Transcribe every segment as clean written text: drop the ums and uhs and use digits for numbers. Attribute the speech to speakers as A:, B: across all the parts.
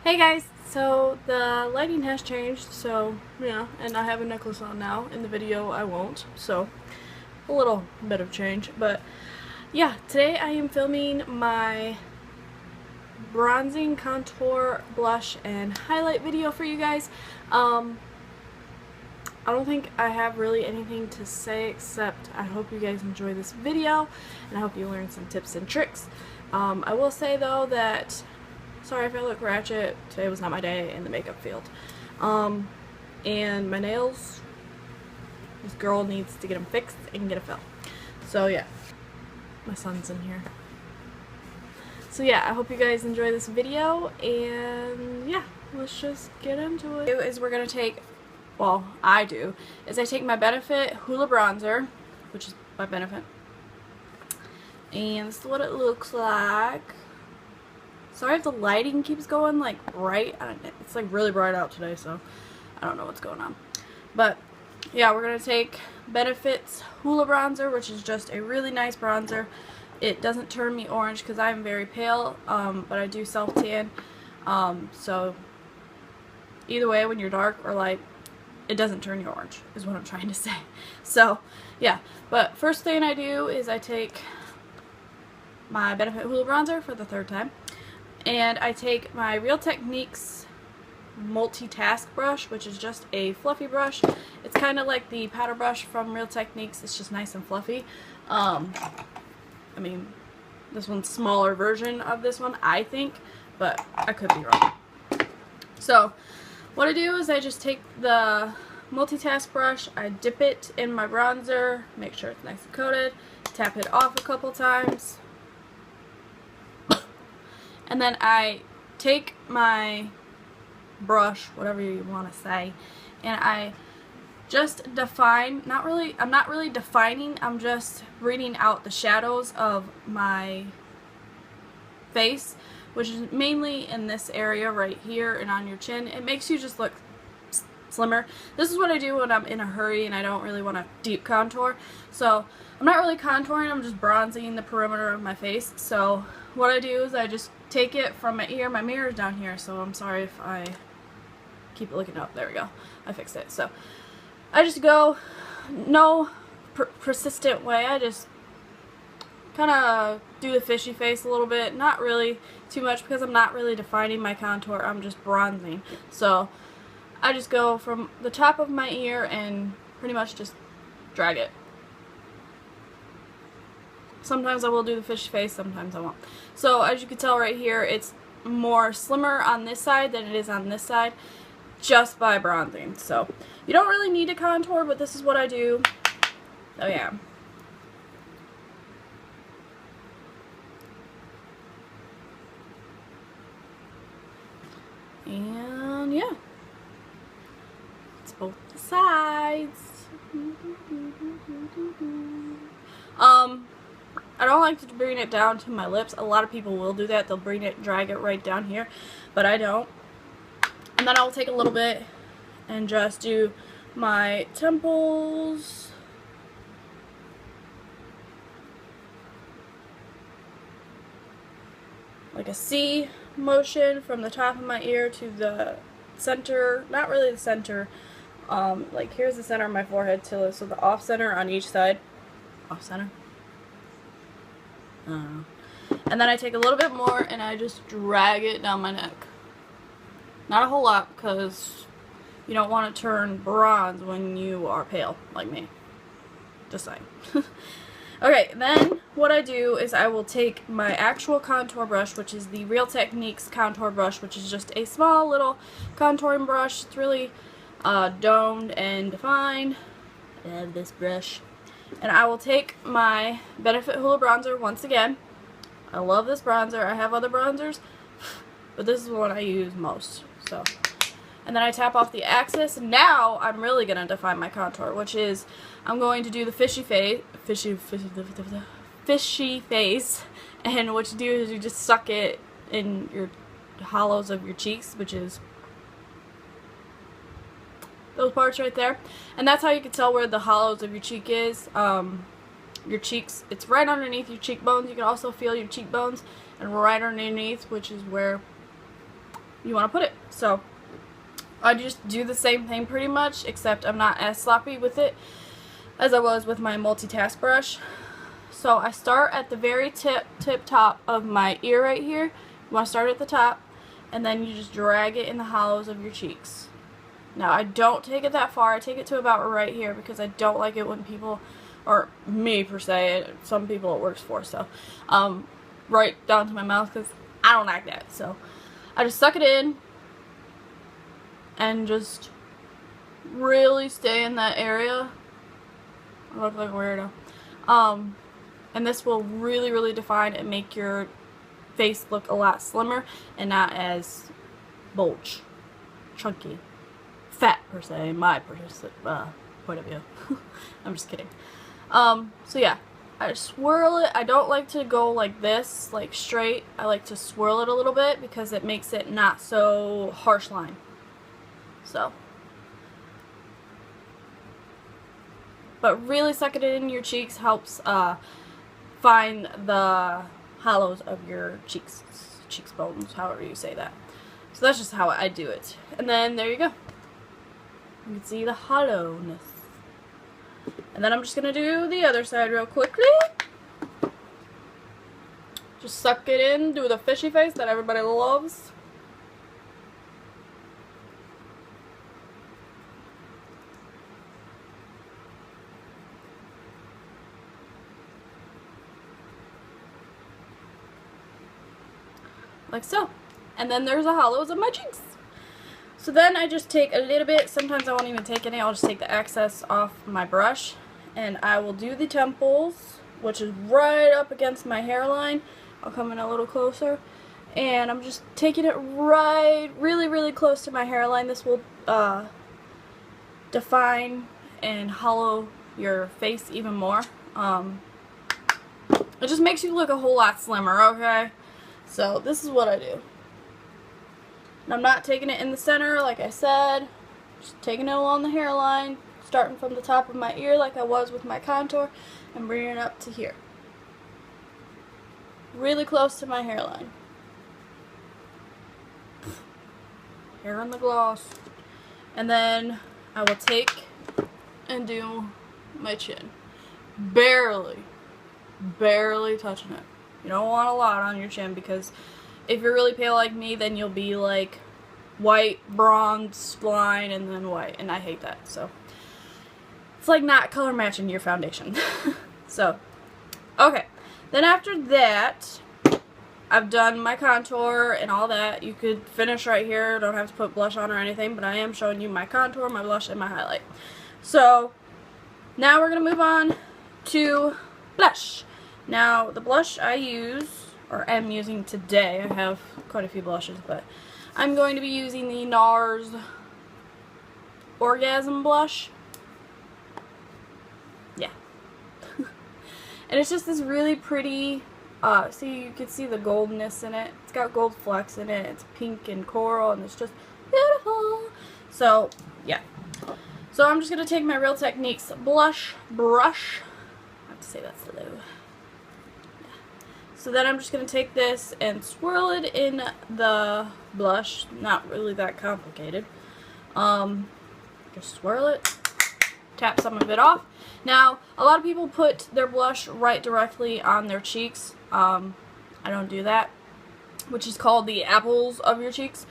A: Hey guys, so the lighting has changed, so yeah, and I have a necklace on now. In the video I won't, so a little bit of change, but yeah, today I am filming my bronzing, contour, blush, and highlight video for you guys. I don't think I have really anything to say except I hope you guys enjoy this video and I hope you learn some tips and tricks. I will say though that sorry if I look ratchet, today was not my day in the makeup field. And my nails, this girl needs to get them fixed and get a fill. So yeah, my son's in here. So yeah, I hope you guys enjoy this video, and yeah, let's just get into it. Is we're gonna take, well, I take my Benefit Hoola Bronzer, which is by Benefit, and this is what it looks like. Sorry if the lighting keeps going like bright. It's like really bright out today, so I don't know what's going on. But yeah, we're gonna take Benefit's Hoola Bronzer, which is just a really nice bronzer. It doesn't turn me orange because I'm very pale, but I do self tan. So either way, when you're dark or light, it doesn't turn you orange, is what I'm trying to say. So yeah, but first thing I do is I take my Benefit Hoola Bronzer for the third time. And I take my Real Techniques Multitask brush, which is just a fluffy brush. It's kind of like the powder brush from Real Techniques. It's just nice and fluffy. I mean, this one's a smaller version of this one, I think, but I could be wrong. So, what I do is I just take the Multitask brush, I dip it in my bronzer, make sure it's nice and coated, tap it off a couple times. And then I take my brush, whatever you want to say, and I just define, I'm not really defining, I'm just reading out the shadows of my face, which is mainly in this area right here and on your chin. It makes you just look slimmer. This is what I do when I'm in a hurry and I don't really want to deep contour. So I'm not really contouring, I'm just bronzing the perimeter of my face. So what I do is I just take it from my ear. My mirror's down here, so I'm sorry if I keep looking up. There we go. I fixed it. So I just go, no persistent way. I just kind of do the fishy face a little bit. Not really too much because I'm not really defining my contour. I'm just bronzing. So I just go from the top of my ear and pretty much just drag it. Sometimes I will do the fish face, sometimes I won't. So as you can tell right here, it's more slimmer on this side than it is on this side, just by bronzing. So you don't really need to contour, but this is what I do. So yeah. And yeah. It's both the sides. I don't like to bring it down to my lips. A lot of people will do that. They'll bring it, drag it right down here, but I don't. And then I'll take a little bit and just do my temples. Like a C motion from the top of my ear to the center. Not really the center. Like here's the center of my forehead so the off center on each side. Off center. And then I take a little bit more and I just drag it down my neck. Not a whole lot because you don't want to turn bronze when you are pale like me. Just saying. Okay, then what I do is I will take my actual contour brush, which is the Real Techniques contour brush, which is just a small little contouring brush. It's really domed and defined. I love this brush. And I will take my Benefit Hoola Bronzer once again. I love this bronzer. I have other bronzers, but this is the one I use most. So, and then I tap off the axis. Now I'm really going to define my contour, which is I'm going to do the fishy face. And what you do is you just suck it in your hollows of your cheeks, which is those parts right there, and that's how you can tell where the hollows of your cheek is. Your cheeks, it's right underneath your cheekbones. You can also feel your cheekbones, and right underneath, which is where you want to put it. So I just do the same thing pretty much, except I'm not as sloppy with it as I was with my multitask brush. So I start at the very tip top of my ear right here. You want to start at the top, and then you just drag it in the hollows of your cheeks. Now I don't take it that far. I take it to about right here because I don't like it when people, or me per se, some people it works for, so right down to my mouth because I don't like that. So I just suck it in and just really stay in that area. I look like a weirdo. And this will really define and make your face look a lot slimmer and not as chunky, fat per se, my point of view. I'm just kidding. So yeah, I swirl it. I don't like to go like this, like straight. I like to swirl it a little bit because it makes it not so harsh line. So, but really suck it in your cheeks helps find the hollows of your cheekbones, however you say that. So that's just how I do it. And then there you go. You can see the hollowness. And then I'm just going to do the other side real quickly. Just suck it in, do the fishy face that everybody loves. Like so. And then there's the hollows of my cheeks. So then I just take a little bit, sometimes I won't even take any, I'll just take the excess off my brush, and I will do the temples, which is right up against my hairline. I'll come in a little closer, and I'm just taking it right, really close to my hairline. This will define and hollow your face even more. It just makes you look a whole lot slimmer, okay? So this is what I do. And I'm not taking it in the center, like I said. Just taking it along the hairline, starting from the top of my ear like I was with my contour, and bringing it up to here. Really close to my hairline. Hair on the gloss. And then I will take and do my chin. Barely touching it. You don't want a lot on your chin because if you're really pale like me, then you'll be like white, bronze, line, and then white, and I hate that. So it's like not color matching your foundation. So okay, then after that I've done my contour and all that. You could finish right here, don't have to put blush on or anything, but I am showing you my contour, my blush, and my highlight. So now we're gonna move on to blush. Now the blush I use, or am using today, I have quite a few blushes, but I'm going to be using the NARS Orgasm Blush. Yeah. And it's just this really pretty, see, you can see the goldness in it. It's got gold flecks in it. It's pink and coral, and it's just beautiful. So, yeah. So I'm just going to take my Real Techniques blush brush. I have to say that slow. So then I'm just going to take this and swirl it in the blush. Not really that complicated. Just swirl it. Tap some of it off. Now, a lot of people put their blush right directly on their cheeks. I don't do that. Which is called the apples of your cheeks.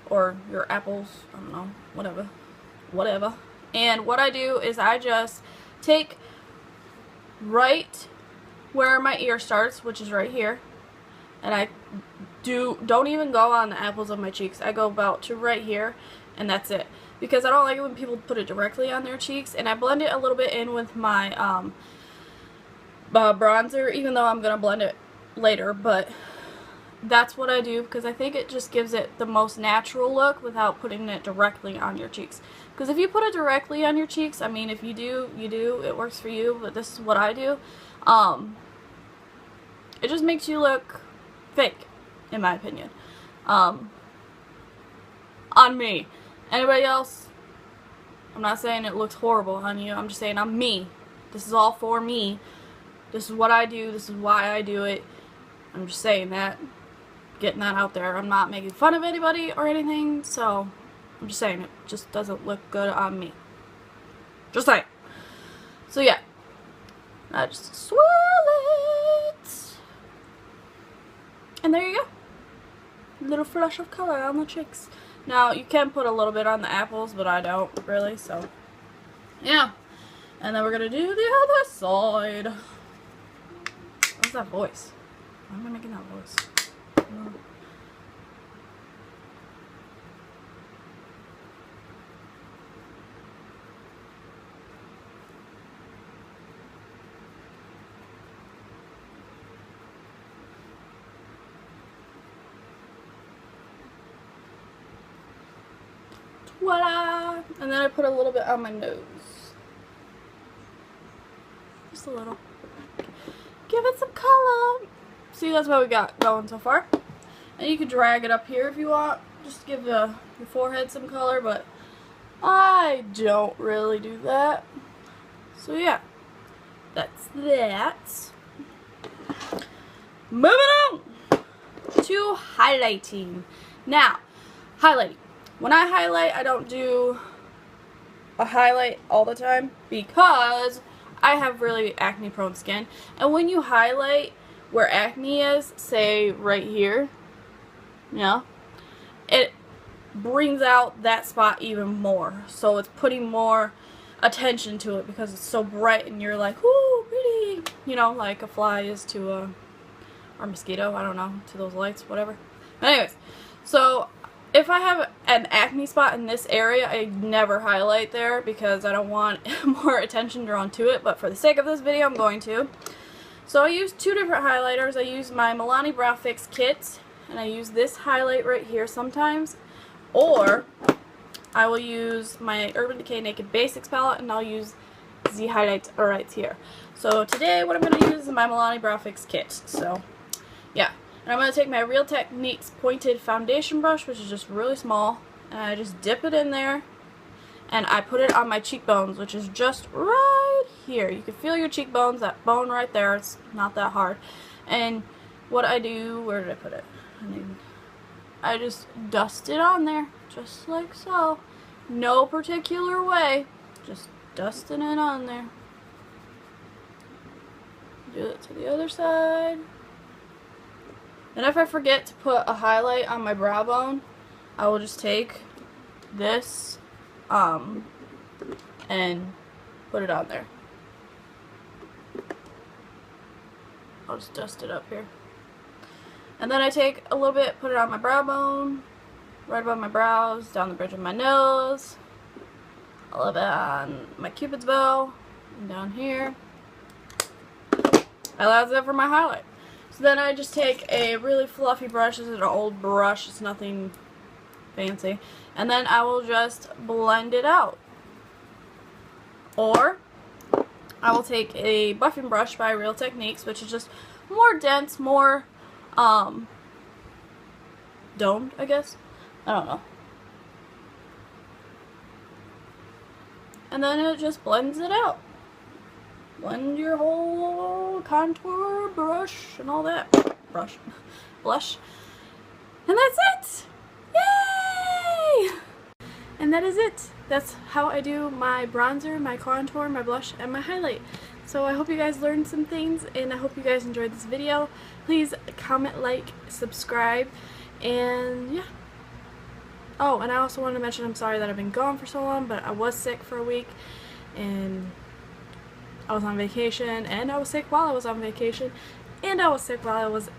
A: Or your apples. I don't know. Whatever. And what I do is I just take right where my ear starts, which is right here, and I don't even go on the apples of my cheeks. I go about to right here, and that's it, because I don't like it when people put it directly on their cheeks. And I blend it a little bit in with my bronzer, even though I'm gonna blend it later, but that's what I do because I think it just gives it the most natural look without putting it directly on your cheeks. Because if you put it directly on your cheeks, I mean, if you do, it works for you, but this is what I do. It just makes you look fake, in my opinion. On me. Anybody else? I'm not saying it looks horrible on you. I'm just saying I'm me. This is all for me. This is what I do. This is why I do it. I'm just saying that. getting that out there. I'm not making fun of anybody or anything, so I'm just saying it just doesn't look good on me. Just saying. So yeah, I just swirl it, and there you go. Little flush of color on the cheeks. Now you can put a little bit on the apples, but I don't really. So yeah, and then we're gonna do the other side. What's that voice? Why am I making that voice? Voila! And then I put a little bit on my nose. Just a little. Give it some color. See, that's what we got going so far. And you can drag it up here if you want. Just give your forehead some color, but I don't really do that. So yeah, that's that. Moving on to highlighting. Now, highlighting. When I highlight, I don't do a highlight all the time because I have really acne prone skin. And when you highlight where acne is, say right here, yeah, it brings out that spot even more. So it's putting more attention to it because it's so bright and you're like, ooh, pretty. You know, like a fly is to a, or mosquito, I don't know, to those lights, whatever. But anyways, so if I have an acne spot in this area, I never highlight there because I don't want more attention drawn to it, but for the sake of this video, I'm going to. So I use two different highlighters. I use my Milani Brow Fix kit, and I use this highlight right here sometimes, or I will use my Urban Decay Naked Basics palette, and I'll use the highlights right here. So today, what I'm going to use is my Milani Brow Fix kit. So, yeah. And I'm going to take my Real Techniques pointed foundation brush, which is just really small, and I just dip it in there, and I put it on my cheekbones, which is just right here. You can feel your cheekbones, that bone right there. It's not that hard. And what I do, where did I put it? I just dust it on there, just like so. No particular way, just dusting it on there. Do it to the other side. And if I forget to put a highlight on my brow bone, I will just take this and put it on there. I'll just dust it up here. And then I take a little bit, put it on my brow bone, right above my brows, down the bridge of my nose, a little bit on my cupid's bow, and down here. And that's it for my highlight. So then I just take a really fluffy brush. This is an old brush. It's nothing fancy. And then I will just blend it out. Or I will take a buffing brush by Real Techniques, which is just more dense, more domed, I guess. I don't know. And then it just blends it out. Blend your whole contour brush and all that. Blush. And that's it! Yay! And that is it. That's how I do my bronzer, my contour, my blush, and my highlight. So I hope you guys learned some things, and I hope you guys enjoyed this video. Please comment, like, subscribe, and yeah. Oh, and I also wanted to mention I'm sorry that I've been gone for so long, but I was sick for a week, and I was on vacation, and I was sick while I was on vacation, and I was sick while I was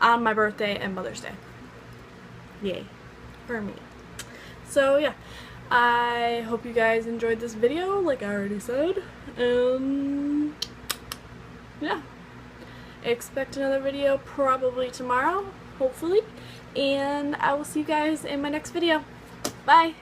A: on my birthday and Mother's Day. Yay. For me. So, yeah. I hope you guys enjoyed this video, like I already said. Yeah. Expect another video probably tomorrow, hopefully. And I will see you guys in my next video. Bye!